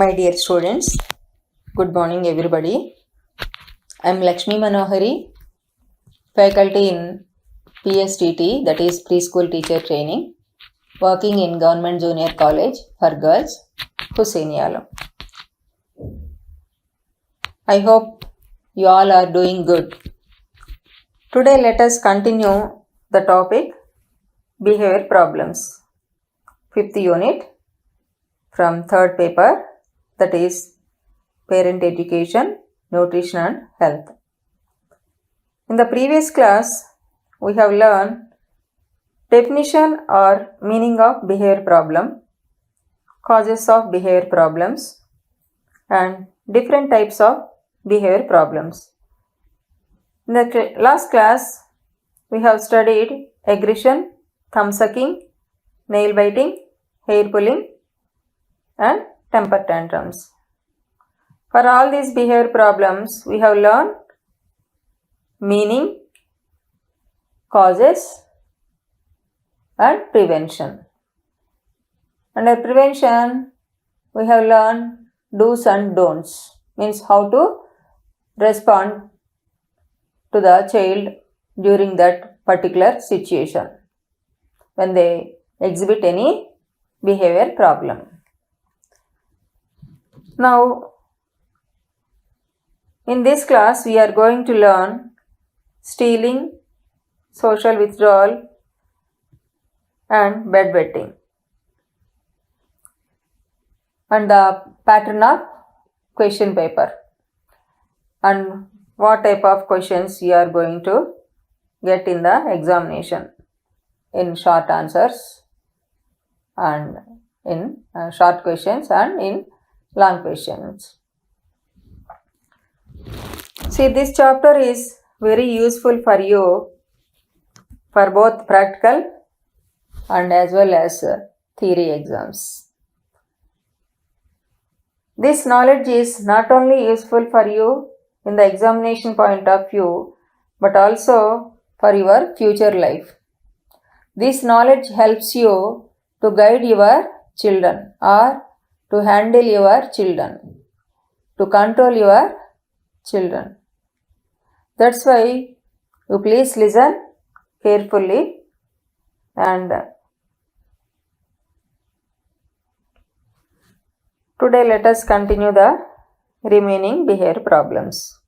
My dear students, good morning everybody. I am Lakshmi Manohari, faculty in PSTT, that is Preschool Teacher Training, working in Government Junior College for Girls, Hussainialam. I hope you all are doing good. Today let us continue the topic Behavior Problems, 5th unit from 3rd paper, that is Parent Education, Nutrition and Health. In the previous class, we have learned definition or meaning of behavior problem, causes of behavior problems, and different types of behavior problems. In the last class, we have studied aggression, thumb sucking, nail biting, hair pulling, and temper tantrums. For all these behavior problems, we have learned meaning, causes, and prevention. Under prevention, we have learned do's and don'ts, means how to respond to the child during that particular situation when they exhibit any behavior problem. Now, in this class, we are going to learn stealing, social withdrawal, and bedwetting, and the pattern of question paper, and what type of questions you are going to get in the examination in short answers and in short questions and in long questions. See, this chapter is very useful for you for both practical and as well as theory exams. This knowledge is not only useful for you in the examination point of view, but also for your future life. This knowledge helps you to guide your children or to handle your children, to control your children. That's why you please listen carefully and today let us continue the remaining behavior problems.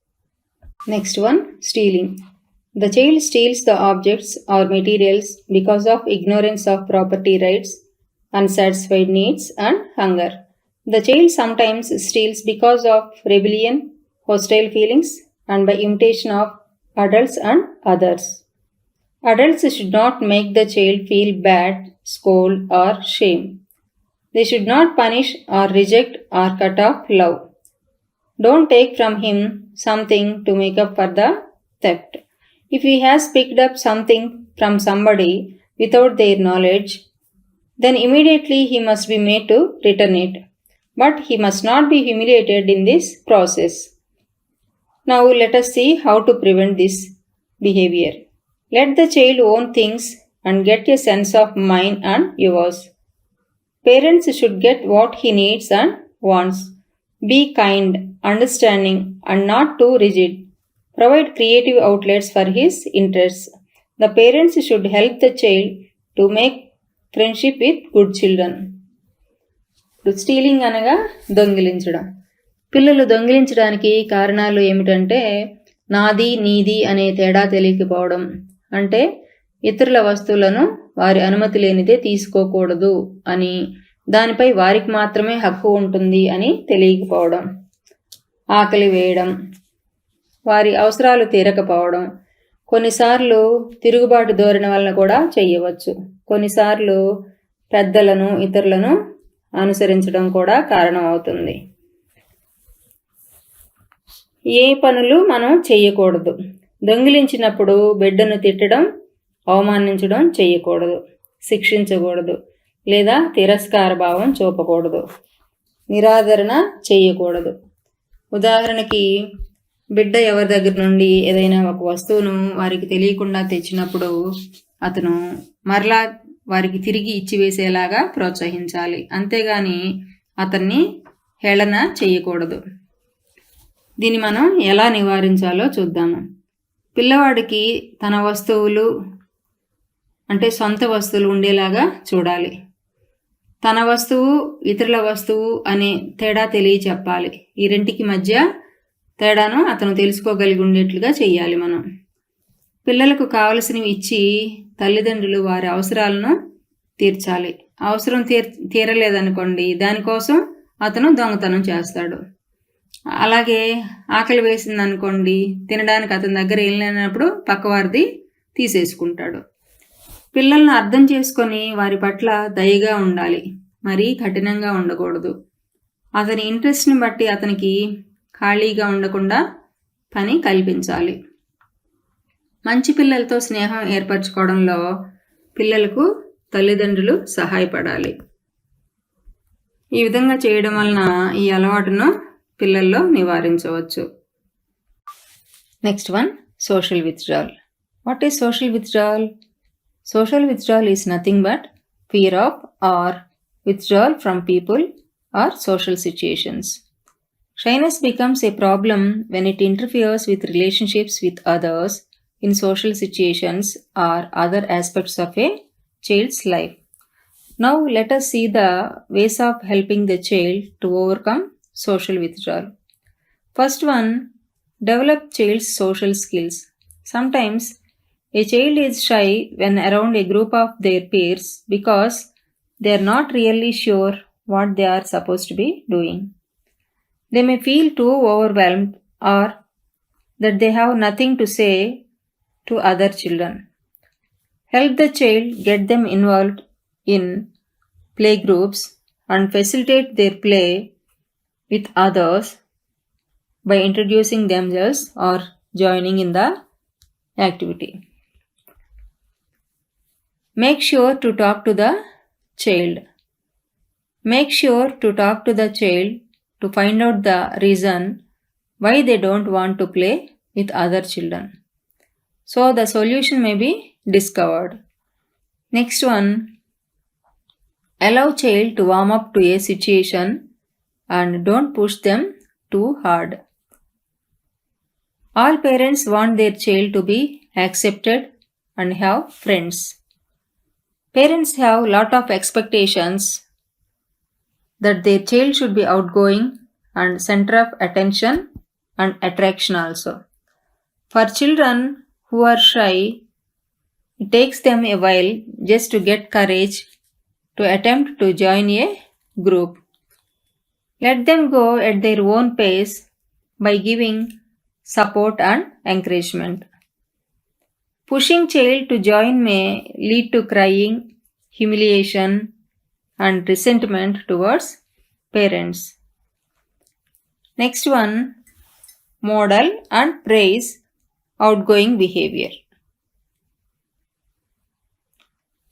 Next one, stealing. The child steals the objects or materials because of ignorance of property rights, unsatisfied needs, and hunger. The child sometimes steals because of rebellion, hostile feelings, and by imitation of adults and others. Adults should not make the child feel bad, scold, or shame. They should not punish or reject or cut off love. Don't take from him something to make up for the theft. If he has picked up something from somebody without their knowledge, then immediately he must be made to return it. But he must not be humiliated in this process. Now let us see how to prevent this behavior. Let the child own things and get a sense of mine and yours. Parents should get what he needs and wants. Be kind, understanding, and not too rigid. Provide creative outlets for his interests. The parents should help the child to make friendship with good children. Stealing అనగా దొంగిలించడం. పిల్లలు దొంగిలించడానికి కారణాలు ఏమిటంటే నాది నీది అనే తేడా తెలియకపోవడం, అంటే ఇతరుల వస్తువులను వారి అనుమతి లేనిదే తీసుకోకూడదు అని, దానిపై వారికి మాత్రమే హక్కు ఉంటుంది అని తెలియకపోవడం, ఆకలి వేయడం, వారి అవసరాలు తీరకపోవడం, కొన్నిసార్లు తిరుగుబాటు ధోరణి వలన కూడా చేయవచ్చు. కొన్నిసార్లు పెద్దలను ఇతరులను అనుసరించడం కూడా కారణం అవుతుంది. ఏ పనులు మనం చేయకూడదు. దొంగిలించినప్పుడు బిడ్డను తిట్టడం, అవమానించడం చేయకూడదు, శిక్షించకూడదు, లేదా తిరస్కార భావం చూపకూడదు, నిరాదరణ చేయకూడదు. ఉదాహరణకి బిడ్డ ఎవరి దగ్గర నుండి ఏదైనా ఒక వస్తువును వారికి తెలియకుండా తెచ్చినప్పుడు అతను మరలా వారికి తిరిగి ఇచ్చివేసేలాగా ప్రోత్సహించాలి. అంతేగాని అతన్ని హేళన చేయకూడదు. దీన్ని మనం ఎలా నివారించాలో చూద్దాము. పిల్లవాడికి తన వస్తువులు అంటే సొంత వస్తువులు ఉండేలాగా చూడాలి. తన వస్తువు ఇతరుల వస్తువు అనే తేడా తెలియచెప్పాలి. ఈ రెంటికి మధ్య తేడాను అతను తెలుసుకోగలిగి ఉండేట్లుగా చెయ్యాలి మనం. పిల్లలకు కావలసినవి ఇచ్చి తల్లిదండ్రులు వారి అవసరాలను తీర్చాలి. అవసరం తీరలేదనుకోండి, దానికోసం అతను దొంగతనం చేస్తాడు. అలాగే ఆకలి వేసిందనుకోండి, తినడానికి అతని దగ్గర ఏం లేనప్పుడు పక్కవారిది తీసేసుకుంటాడు. పిల్లలను అర్థం చేసుకొని వారి పట్ల దయగా ఉండాలి, మరీ కఠినంగా ఉండకూడదు. అతని ఇంట్రెస్ట్ని బట్టి అతనికి ఖాళీగా ఉండకుండా పని కల్పించాలి. మంచి పిల్లలతో స్నేహం ఏర్పరచుకోవడంలో పిల్లలకు తల్లిదండ్రులు సహాయపడాలి. ఈ విధంగా చేయడం వలన ఈ అలవాటును పిల్లల్లో నివారించవచ్చు. Next one, social withdrawal. What is social withdrawal? Social withdrawal is nothing but fear of or withdrawal from people or social situations. Shyness becomes a problem when it interferes with relationships with others in social situations or other aspects of a child's life. Now let us see the ways of helping the child to overcome social withdrawal. First one, develop child's social skills. Sometimes a child is shy when around a group of their peers because they are not really sure what they are supposed to be doing. They may feel too overwhelmed or that they have nothing to say to other children. Help the child, get them involved in play groups and facilitate their play with others by introducing themselves or joining in the activity. Make sure to talk to the child. Make sure to talk to the child to find out the reason why they don't want to play with other children, so the solution may be discovered. Next one, allow child to warm up to a situation and don't push them too hard. All parents want their child to be accepted and have friends. Parents have a lot of expectations that their child should be outgoing and center of attention and attraction also. For children who are shy, it takes them a while just to get courage to attempt to join a group. Let them go at their own pace by giving support and encouragement. Pushing child to join may lead to crying, humiliation, and resentment towards parents. Next one, model and praise outgoing behavior.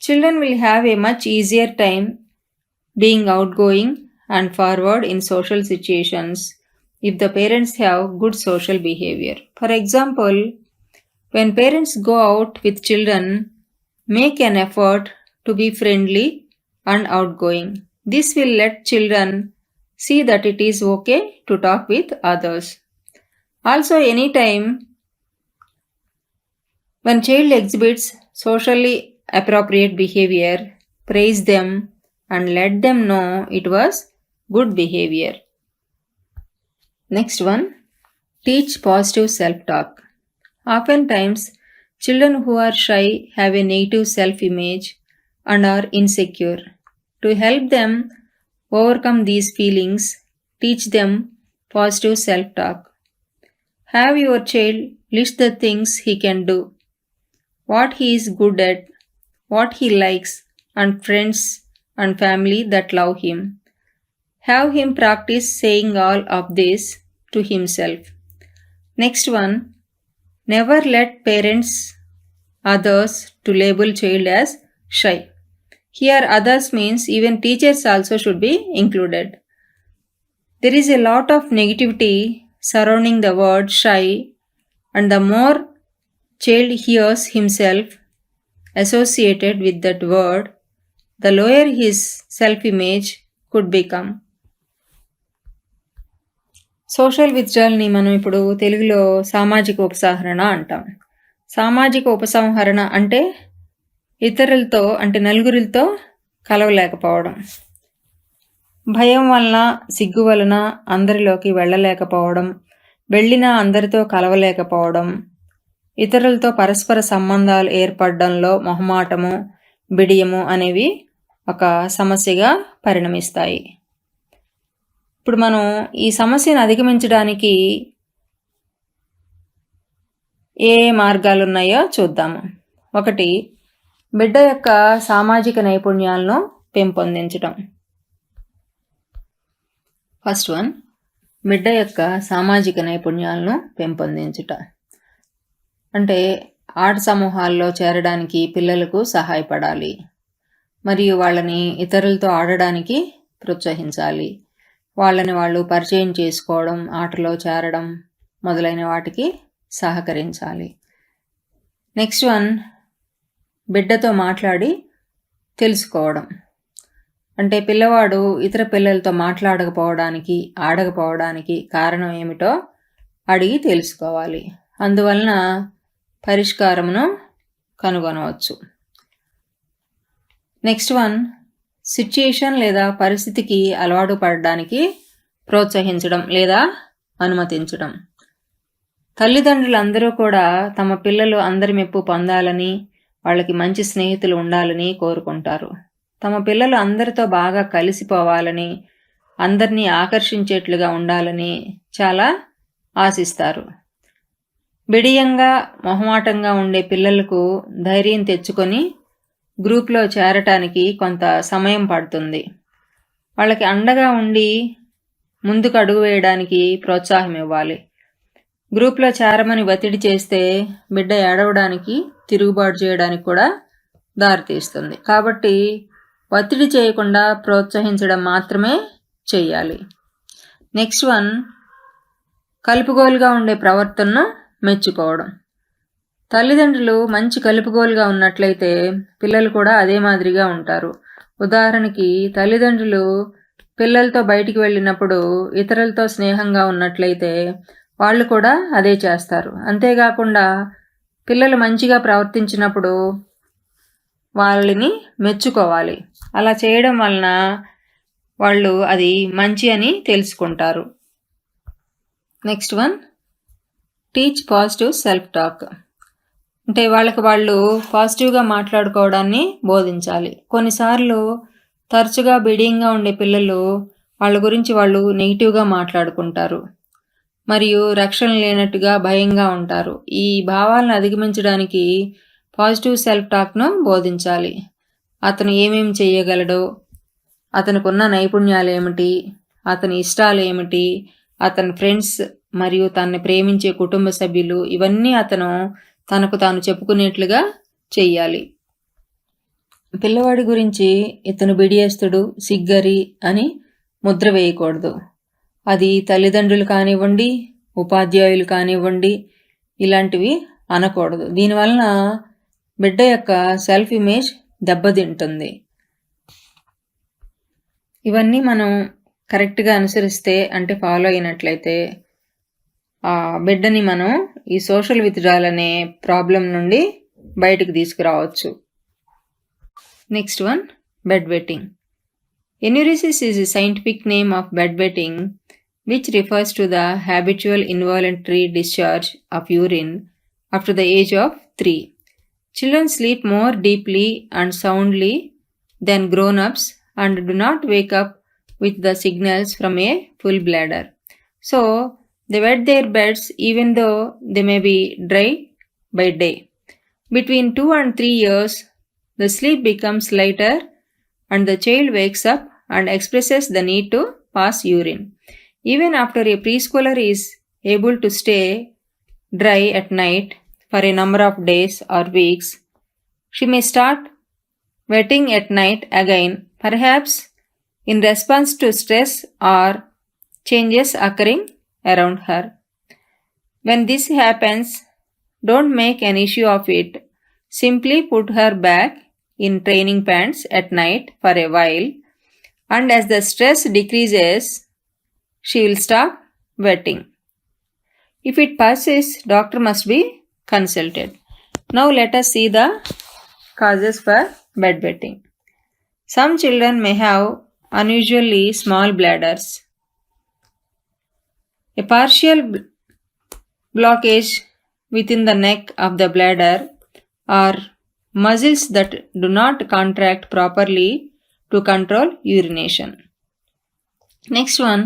Children will have a much easier time being outgoing and forward in social situations if the parents have good social behavior. For example, when parents go out with children, make an effort to be friendly and outgoing. This will let children see that it is okay to talk with others. Also, anytime when child exhibits socially appropriate behavior, praise them and let them know it was good behavior. Next one, teach positive self-talk. Oftentimes, children who are shy have a negative self-image and are insecure. To help them overcome these feelings, teach them positive self-talk. Have your child list the things he can do, what he is good at, what he likes, and friends and family that love him. Have him practice saying all of this to himself. Next one, never let parents, others to label child as shy. Here others means even teachers also should be included. There is a lot of negativity surrounding the word shy, and the more child hears himself associated with that word, the lower his self-image could become. Social విత్డ్రాల్ని మనం ఇప్పుడు తెలుగులో సామాజిక ఉపసంహరణ అంటాం. సామాజిక ఉపసంహరణ అంటే ఇతరులతో అంటే నలుగురితో కలవలేకపోవడం, భయం వలన సిగ్గు వలన అందరిలోకి వెళ్ళలేకపోవడం, వెళ్ళినా అందరితో కలవలేకపోవడం, ఇతరులతో పరస్పర సంబంధాలు ఏర్పడడంలో మొహమాటము, బిడియము అనేవి ఒక సమస్యగా పరిణమిస్తాయి. ఇప్పుడు మనం ఈ సమస్యను అధిగమించడానికి ఏ మార్గాలు ఉన్నాయో చూద్దాము. 1. బిడ్డ యొక్క సామాజిక నైపుణ్యాలను పెంపొందించడం. ఫస్ట్ వన్, బిడ్డ యొక్క సామాజిక నైపుణ్యాలను పెంపొందించుట అంటే ఆట సమూహాల్లో చేరడానికి పిల్లలకు సహాయపడాలి, మరియు వాళ్ళని ఇతరులతో ఆడడానికి ప్రోత్సహించాలి, వాళ్ళని వాళ్ళు పరిచయం చేసుకోవడం, ఆటలో చేరడం మొదలైన వాటికి సహకరించాలి. నెక్స్ట్ వన్, బిడ్డతో మాట్లాడి తెలుసుకోవడం అంటే పిల్లవాడు ఇతర పిల్లలతో మాట్లాడకపోవడానికి, ఆడకపోవడానికి కారణం ఏమిటో అడిగి తెలుసుకోవాలి. అందువలన పరిష్కారమును కనుగొనవచ్చు. నెక్స్ట్ వన్, సిచ్యుయేషన్ లేదా పరిస్థితికి అలవాటు పడడానికి ప్రోత్సహించడం లేదా అనుమతించడం. తల్లిదండ్రులందరూ కూడా తమ పిల్లలు అందరి మెప్పు పొందాలని, వాళ్ళకి మంచి స్నేహితులు ఉండాలని కోరుకుంటారు. తమ పిల్లలు అందరితో బాగా కలిసిపోవాలని, అందరినీ ఆకర్షించేట్లుగా ఉండాలని చాలా ఆశిస్తారు. బిడియంగా మొహమాటంగా ఉండే పిల్లలకు ధైర్యం తెచ్చుకొని గ్రూప్లో చేరటానికి కొంత సమయం పడుతుంది. వాళ్ళకి అండగా ఉండి ముందుకు అడుగు వేయడానికి ప్రోత్సాహం ఇవ్వాలి. గ్రూప్లో చేరమని ఒత్తిడి చేస్తే బిడ్డ ఏడవడానికి, తిరుగుబాటు చేయడానికి కూడా దారితీస్తుంది. కాబట్టి ఒత్తిడి చేయకుండా ప్రోత్సహించడం మాత్రమే చెయ్యాలి. నెక్స్ట్ వన్, కలుపుగోలుగా ఉండే ప్రవర్తనను మెచ్చుకోవడం. తల్లిదండ్రులు మంచి కలుపుగోలుగా ఉన్నట్లయితే పిల్లలు కూడా అదే మాదిరిగా ఉంటారు. ఉదాహరణకి తల్లిదండ్రులు పిల్లలతో బయటికి వెళ్ళినప్పుడు ఇతరులతో స్నేహంగా ఉన్నట్లయితే వాళ్ళు కూడా అదే చేస్తారు. అంతేకాకుండా పిల్లలు మంచిగా ప్రవర్తించినప్పుడు వాళ్ళని మెచ్చుకోవాలి. అలా చేయడం వలన వాళ్ళు అది మంచి అని తెలుసుకుంటారు. Next one, teach positive self talk అంటే వాళ్ళకి వాళ్ళు పాజిటివ్గా మాట్లాడుకోవడాన్ని బోధించాలి. కొన్నిసార్లు తరచుగా బిడియంగా ఉండే పిల్లలు వాళ్ళ గురించి వాళ్ళు నెగిటివ్గా మాట్లాడుకుంటారు మరియు రక్షణ లేనట్టుగా భయంగా ఉంటారు. ఈ భావాలను అధిగమించడానికి పాజిటివ్ సెల్ఫ్ టాక్ను బోధించాలి. అతను ఏమేమి చేయగలడో, అతనుకున్న నైపుణ్యాలు ఏమిటి, అతని ఇష్టాలు ఏమిటి, అతని ఫ్రెండ్స్ మరియు తనని ప్రేమించే కుటుంబ సభ్యులు, ఇవన్నీ అతను తనకు తాను చెప్పుకునేట్లుగా చెయ్యాలి. పిల్లవాడి గురించి ఇతను బిడియేస్తుడు, సిగ్గరి అని ముద్ర వేయకూడదు. అది తల్లిదండ్రులు కానివ్వండి, ఉపాధ్యాయులు కానివ్వండి, ఇలాంటివి అనకూడదు. దీనివలన బిడ్డ యొక్క సెల్ఫ్ ఇమేజ్ దెబ్బతింటుంది. ఇవన్నీ మనం కరెక్ట్గా అనుసరిస్తే అంటే ఫాలో అయినట్లయితే ఆ బిడ్డని మనం ఈ సోషల్ విత్డ్రాల్ అనే ప్రాబ్లం నుండి బయటకు తీసుకురావచ్చు. Next one, bed wetting. Enuresis is a scientific name of bedwetting, which refers to the habitual involuntary discharge of urine after the age of 3. Children sleep more deeply and soundly than grown-ups and do not wake up with the signals from a full bladder. So, they wet their beds even though they may be dry by day. Between 2 and 3 years, the sleep becomes lighter and the child wakes up and expresses the need to pass urine. Even after a preschooler is able to stay dry at night for a number of days or weeks, she may start wetting at night again, perhaps in response to stress or changes occurring around her. When this happens, don't make an issue of it. Simply put her back in training pants at night for a while, and as the stress decreases, she will stop wetting. If it persists, doctor must be consulted. Now let us see the causes for bedwetting. Some children may have unusually small bladders. A partial blockage within the neck of the bladder or muscles that do not contract properly to control urination. Next one,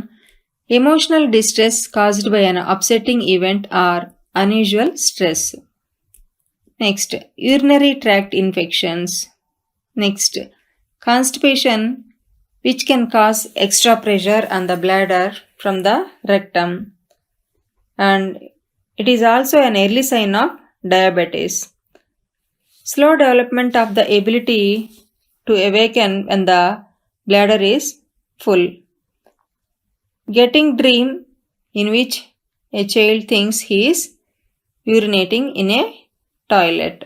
emotional distress caused by an upsetting event or unusual stress. Next, urinary tract infections. Next, constipation, which can cause extra pressure on the bladder from the rectum, and it is also an early sign of diabetes. Slow development of the ability to awaken when the bladder is full. Getting dream in which a child thinks he is urinating in a toilet.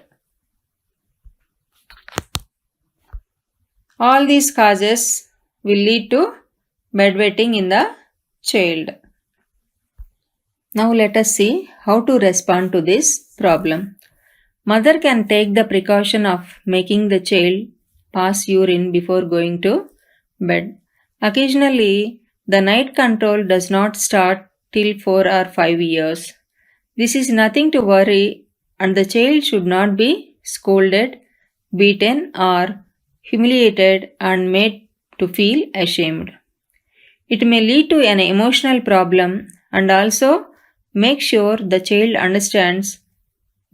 All these causes will lead to bedwetting in the child. Now let us see how to respond to this problem. Mother can take the precaution of making the child pass urine before going to bed. Occasionally, the night control does not start till 4 or 5 years. This is nothing to worry, and the child should not be scolded, beaten, or humiliated and made to feel ashamed. It may lead to an emotional problem, and also make sure the child understands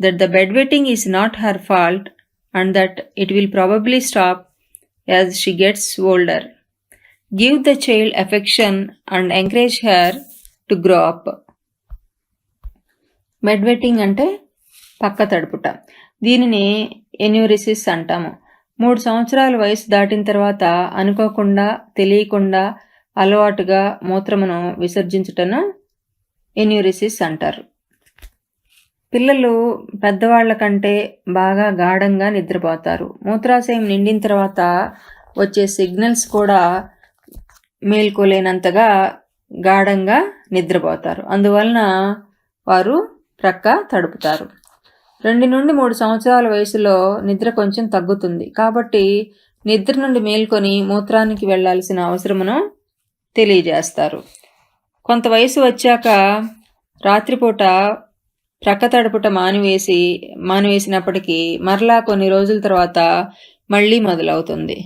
that the bedwetting is not her fault and that it will probably stop as she gets older. Give the child affection and encourage her to grow up. Bedwetting అంటే పక్క తడుపుట. దీనిని ఎన్యూరిసిస్ అంటాము. 3 సంవత్సరాల వయసు దాటిన తర్వాత అనుకోకుండా తెలియకుండా అలవాటుగా మూత్రమును విసర్జించుటను ఎన్యూరిసిస్ అంటారు. పిల్లలు పెద్దవాళ్ల కంటే బాగా గాఢంగా నిద్రపోతారు. మూత్రాశయం నిండిన తర్వాత వచ్చే సిగ్నల్స్ కూడా మేల్కోలేనంతగా గాఢంగా నిద్రపోతారు. అందువలన వారు ప్రక్క తడుపుతారు. 2 నుండి 3 సంవత్సరాల వయసులో నిద్ర కొంచెం తగ్గుతుంది. కాబట్టి నిద్ర నుండి మేల్కొని మూత్రానికి వెళ్లాల్సిన అవసరమును తెలియజేస్తారు. కొంత వయసు వచ్చాక రాత్రిపూట ప్రక్క తడుపుట మానివేసినప్పటికీ మరలా కొన్ని రోజుల తర్వాత మళ్ళీ మొదలవుతుంది.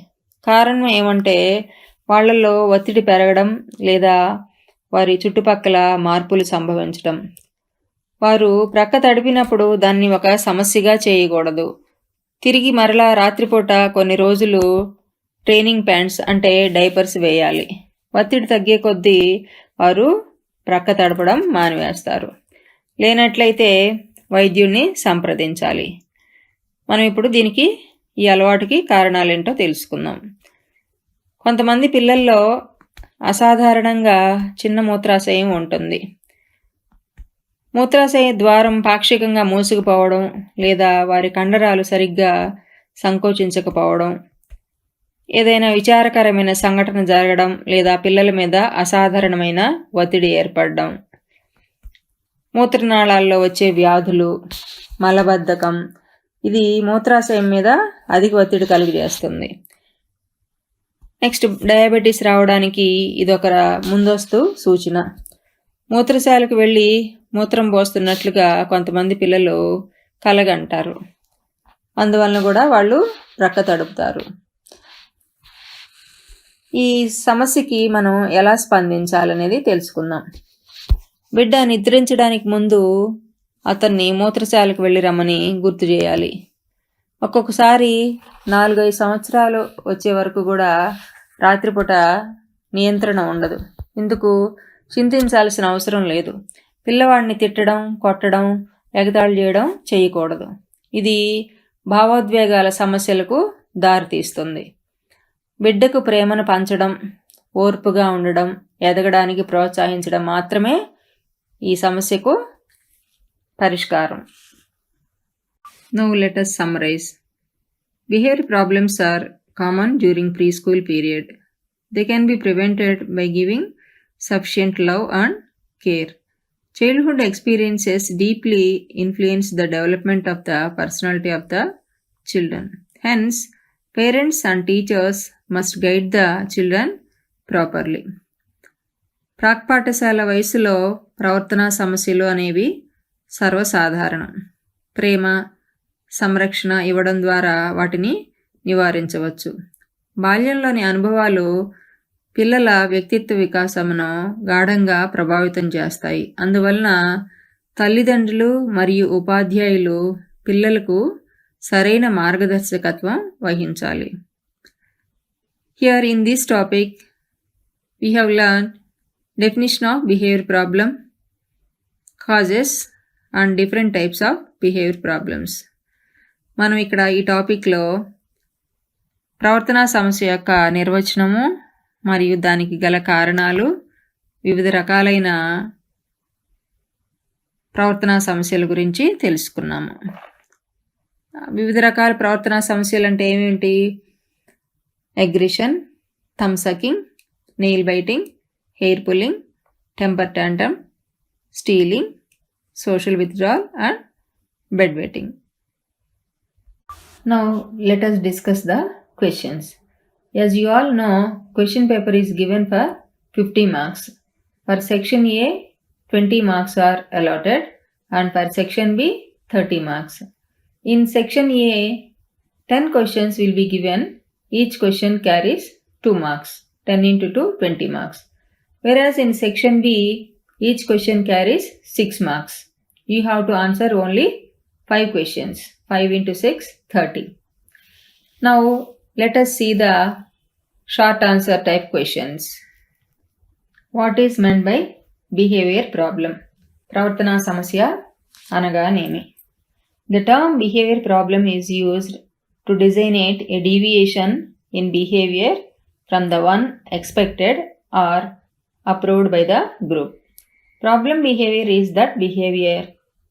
కారణం ఏమంటే వాళ్లలో ఒత్తిడి పెరగడం లేదా వారి చుట్టుపక్కల మార్పులు సంభవించడం. వారు ప్రక్క తడిపినప్పుడు దాన్ని ఒక సమస్యగా చేయకూడదు. తిరిగి మరలా రాత్రిపూట కొన్ని రోజులు ట్రైనింగ్ ప్యాంట్స్ అంటే డైపర్స్ వేయాలి. ఒత్తిడి తగ్గే కొద్దీ వారు ప్రక్క తడపడం మానివేస్తారు. లేనట్లయితే వైద్యుడిని సంప్రదించాలి. మనం ఇప్పుడు ఈ అలవాటుకి కారణాలేంటో తెలుసుకుందాం. కొంతమంది పిల్లల్లో అసాధారణంగా చిన్న మూత్రాశయం ఉంటుంది. మూత్రాశయ ద్వారం పాక్షికంగా మూసుకుపోవడం లేదా వారి కండరాలు సరిగ్గా సంకోచించకపోవడం, ఏదైనా విచారకరమైన సంఘటన జరగడం లేదా పిల్లల మీద అసాధారణమైన ఒత్తిడి ఏర్పడడం, మూత్రనాళాల్లో వచ్చే వ్యాధులు, మలబద్ధకం, ఇది మూత్రాశయం మీద అధిక ఒత్తిడి కలిగజేస్తుంది. నెక్స్ట్, డయాబెటీస్ రావడానికి ఇదొక ముందస్తు సూచన. మూత్రశాలకు వెళ్ళి మూత్రం పోస్తున్నట్లుగా కొంతమంది పిల్లలు కలగంటారు. అందువలన కూడా వాళ్ళు ప్రక్క తడుపుతారు. ఈ సమస్యకి మనం ఎలా స్పందించాలనేది తెలుసుకుందాం. బిడ్డ నిద్రించడానికి ముందు అతన్ని మూత్రశాలకు వెళ్ళి రమ్మని గుర్తు చేయాలి. ఒక్కొక్కసారి 4-5 సంవత్సరాలు వచ్చే వరకు కూడా రాత్రిపూట నియంత్రణ ఉండదు. ఇందుకు చింతించాల్సిన అవసరం లేదు. పిల్లవాడిని తిట్టడం, కొట్టడం, ఎగతాళి చేయడం చేయకూడదు. ఇది భావోద్వేగాల సమస్యలకు దారితీస్తుంది. బిడ్డకు ప్రేమను పంచడం, ఓర్పుగా ఉండడం, ఎదగడానికి ప్రోత్సహించడం మాత్రమే ఈ సమస్యకు పరిష్కారం. Now let us summarize. Behavior problems are common during preschool period. They can be prevented by giving sufficient love and care. Childhood experiences deeply influence the development of the personality of the children. Hence, parents and teachers must guide the children properly. ప్రాక్పాఠశాల వయసులో ప్రవర్తనా సమస్యలు అనేవి సర్వసాధారణం. ప్రేమ, సంరక్షణ ఇవ్వడం ద్వారా వాటిని నివారించవచ్చు. బాల్యంలోని అనుభవాలు పిల్లల వ్యక్తిత్వ వికాసమును గాఢంగా ప్రభావితం చేస్తాయి. అందువలన తల్లిదండ్రులు మరియు ఉపాధ్యాయులు పిల్లలకు సరైన మార్గదర్శకత్వం వహించాలి. Here in this topic, we have learned definition of behavior problem, causes and different types of behavior problems. మనం ఇక్కడ ఈ టాపిక్లో ప్రవర్తనా సమస్య యొక్క నిర్వచనము మరియు దానికి గల కారణాలు, వివిధ రకాలైన ప్రవర్తనా సమస్యల గురించి తెలుసుకున్నాము. వివిధ రకాల ప్రవర్తనా సమస్యలు అంటే ఏమిటి? Aggression, thumb sucking, nail biting, hair pulling, temper tantrum, stealing, social withdrawal and bedwetting. Now let us discuss the questions. As you all know, question paper is given for 50 marks. For section A, 20 marks are allotted and for section B, 30 marks. In section A, 10 questions will be given. Each question carries 2 marks. 10 into 2, 20 marks. Whereas in section B, each question carries 6 marks. You have to answer only 5 questions. 5 into 6, 30. Now, let us see the short answer type questions. What is meant by behavior problem? ప్రవర్తనా సమస్య అనగానేమి? The term behavior problem is used to designate a deviation in behavior from the one expected or approved by the group. Problem behavior is that behavior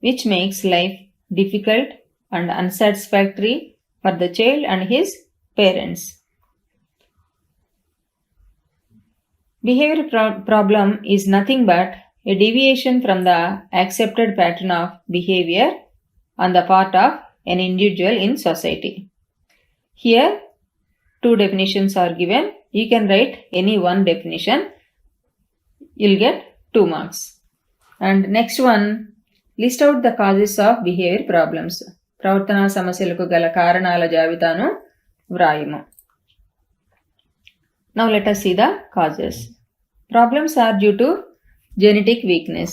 which makes life difficult and unsatisfactory for the child and his parents. Behavior problem is nothing but a deviation from the accepted pattern of behavior on the part of an individual in society. Here, 2 definitions are given. You can write any one definition. You'll get 2 marks. And next one, list out the causes of behavior problems. ప్రవర్తనా సమస్యలకు గల కారణాల జాబితాను వ్రాయము. Now let us see the causes. Problems are due to genetic weakness.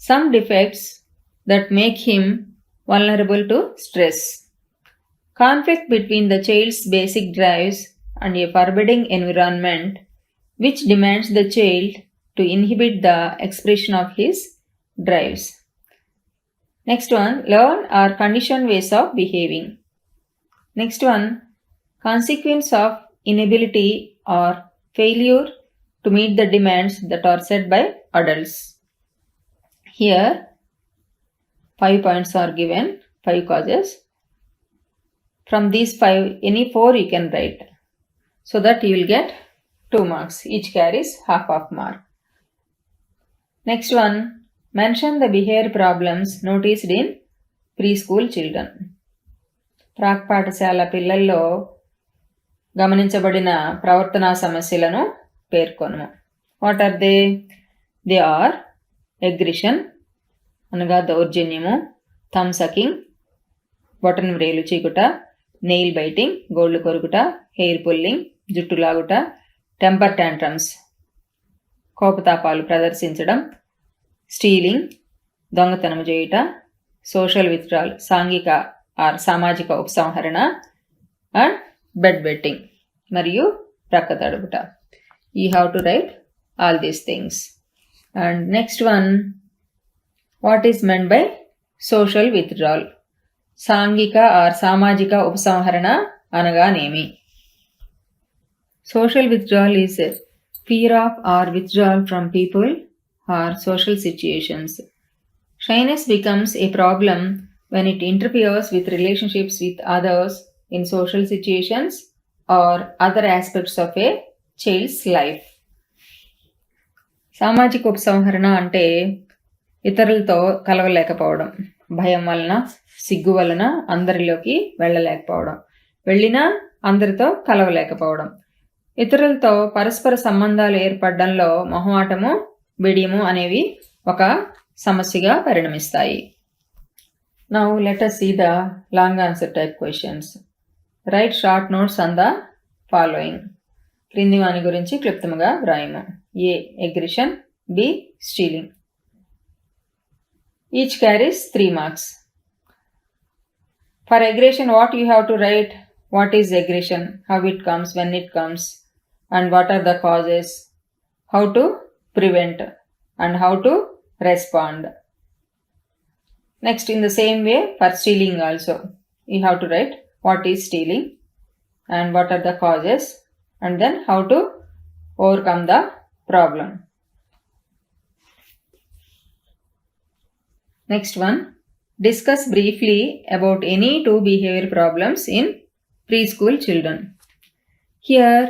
Some defects that make him vulnerable to stress. Conflict between the child's basic drives and a forbidding environment which demands the child to inhibit the expression of his drives. Next one, learn or conditioned ways of behaving. Next one, consequence of inability or failure to meet the demands that are set by adults. Here, 5 points are given, 5 causes. From these 5, any 4 you can write, so that you will get 2 marks. Each carries half of mark. Next one, mention the behavior problems noticed in preschool children. ప్రాక్పాఠశాల పిల్లల్లో గమనించబడిన ప్రవర్తనా సమస్యలను పేర్కొనము. What are they? They are aggression అనగా దౌర్జన్యము, thumb sucking బొటన్ వ్రేలు చీకుట, నెయిల్ బైటింగ్ గోళ్లు కొరుకుట, హెయిర్ పుల్లింగ్ జుట్టు లాగుట, టెంపర్ టాంట్రమ్స్ కోపతాపాలు ప్రదర్శించడం, స్టీలింగ్ దొంగతనం చేయుట, సోషల్ విత్డ్రాల్ సాంఘిక ఆర్ సామాజిక ఉపసంహరణ, అండ్ బెడ్ బెట్టింగ్ మరియు ప్రక్క తడుపుట. You have to write all these things. And next one, what is meant by social withdrawal? సాంఘిక ఆర్ సామాజిక ఉపసంహరణ అనగానేమి? Social withdrawal is fear of or withdrawal from people or social situations. Shyness becomes a problem when it interferes with relationships with others in social situations or other aspects of a child's life. సామాజిక ఉపసంహరణ అంటే ఇతరులతో కలవలేకపోవడం, భయం వలన, సిగ్గు వలన అందరిలోకి వెళ్ళలేకపోవడం, వెళ్ళినా అందరితో కలవలేకపోవడం, ఇతరులతో పరస్పర సంబంధాలు ఏర్పడడంలో మొహమాటము, బిడియము అనేవి ఒక సమస్యగా పరిణమిస్తాయి. Now let us see the long answer type questions. Write short notes on the following. క్రింది వాని గురించి క్లుప్తముగా వ్రాయము. A. Aggression. B. Stealing. Each carries 3 marks. For aggression, what you have to write? What is aggression? How it comes, when it comes, and what are the causes? How to prevent and how to respond. Next, in the same way, for stealing also, you have to write what is stealing and what are the causes, and then how to overcome the problem. Next one, discuss briefly about any 2 behavior problems in preschool children. Here,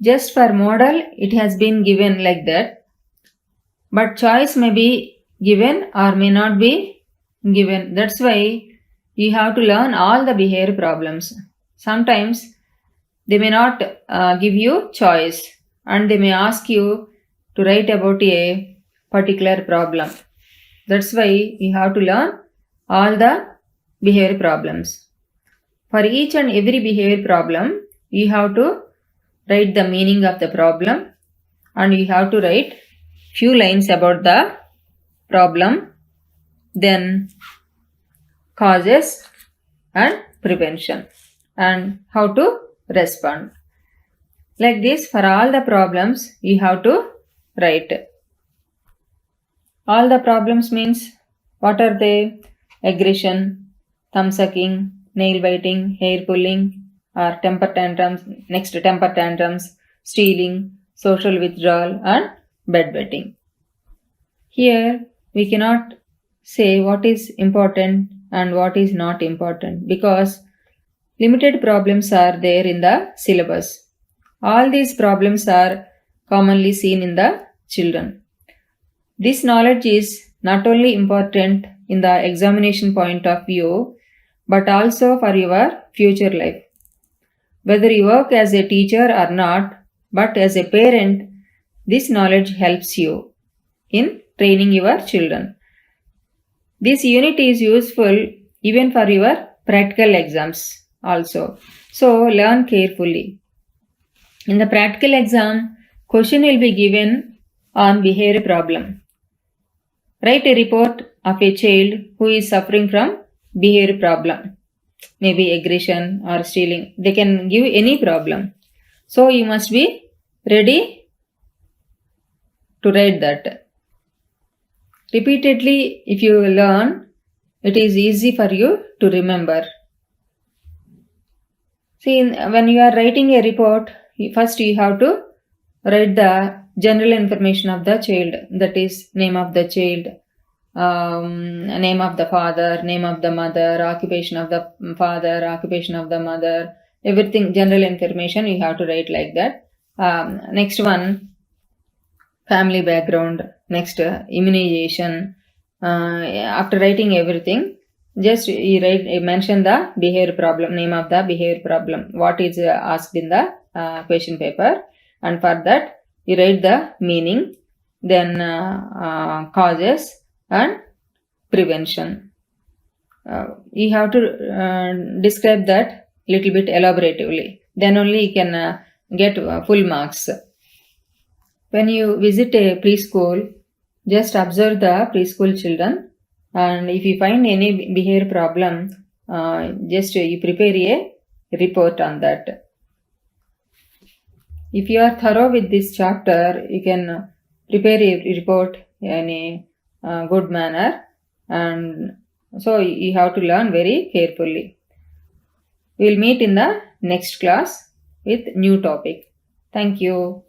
just for model, it has been given like that, but choice may be given or may not be given. That's why you have to learn all the behavior problems. Sometimes they may not give you choice and they may ask you to write about a particular problem. That's why you have to learn all the behavior problems. For each and every behavior problem, you have to write the meaning of the problem and you have to write few lines about the problem, then causes and prevention, and how to respond. Like this, for all the problems, you have to write. All the problems means, what are they? Aggression, thumb sucking, nail biting, hair pulling, or temper tantrums. Next, temper tantrums, stealing, social withdrawal, and bedwetting. Here, we cannot say what is important and what is not important because limited problems are there in the syllabus. All these problems are commonly seen in the children. This knowledge is not only important in the examination point of view, but also for your future life. Whether you work as a teacher or not, but as a parent, this knowledge helps you in training your children. This unit is useful even for your practical exams also. So learn carefully. In the practical exam, question will be given on behavior problem. Write a report of a child who is suffering from behavior problem, maybe aggression or stealing. They can give any problem. So you must be ready to write that. Repeatedly, if you learn, it is easy for you to remember. See, when you are writing a report, first you have to write the general information of the child, that is name of the child, name of the father, name of the mother, occupation of the father, occupation of the mother, everything, general information you have to write like that. Next one, family background. Next, immunization. After writing everything, just you mention the behavior problem, name of the behavior problem, what is asked in the question paper, and for that you write the meaning, then causes and prevention. You have to describe that little bit elaboratively, then only you can get full marks. When you visit a preschool, just observe the preschool children, and if you find any behavior problem, just you prepare a report on that. If you are thorough with this chapter, you can prepare a report in a good manner, and so you have to learn very carefully. We will meet in the next class with new topic. Thank you.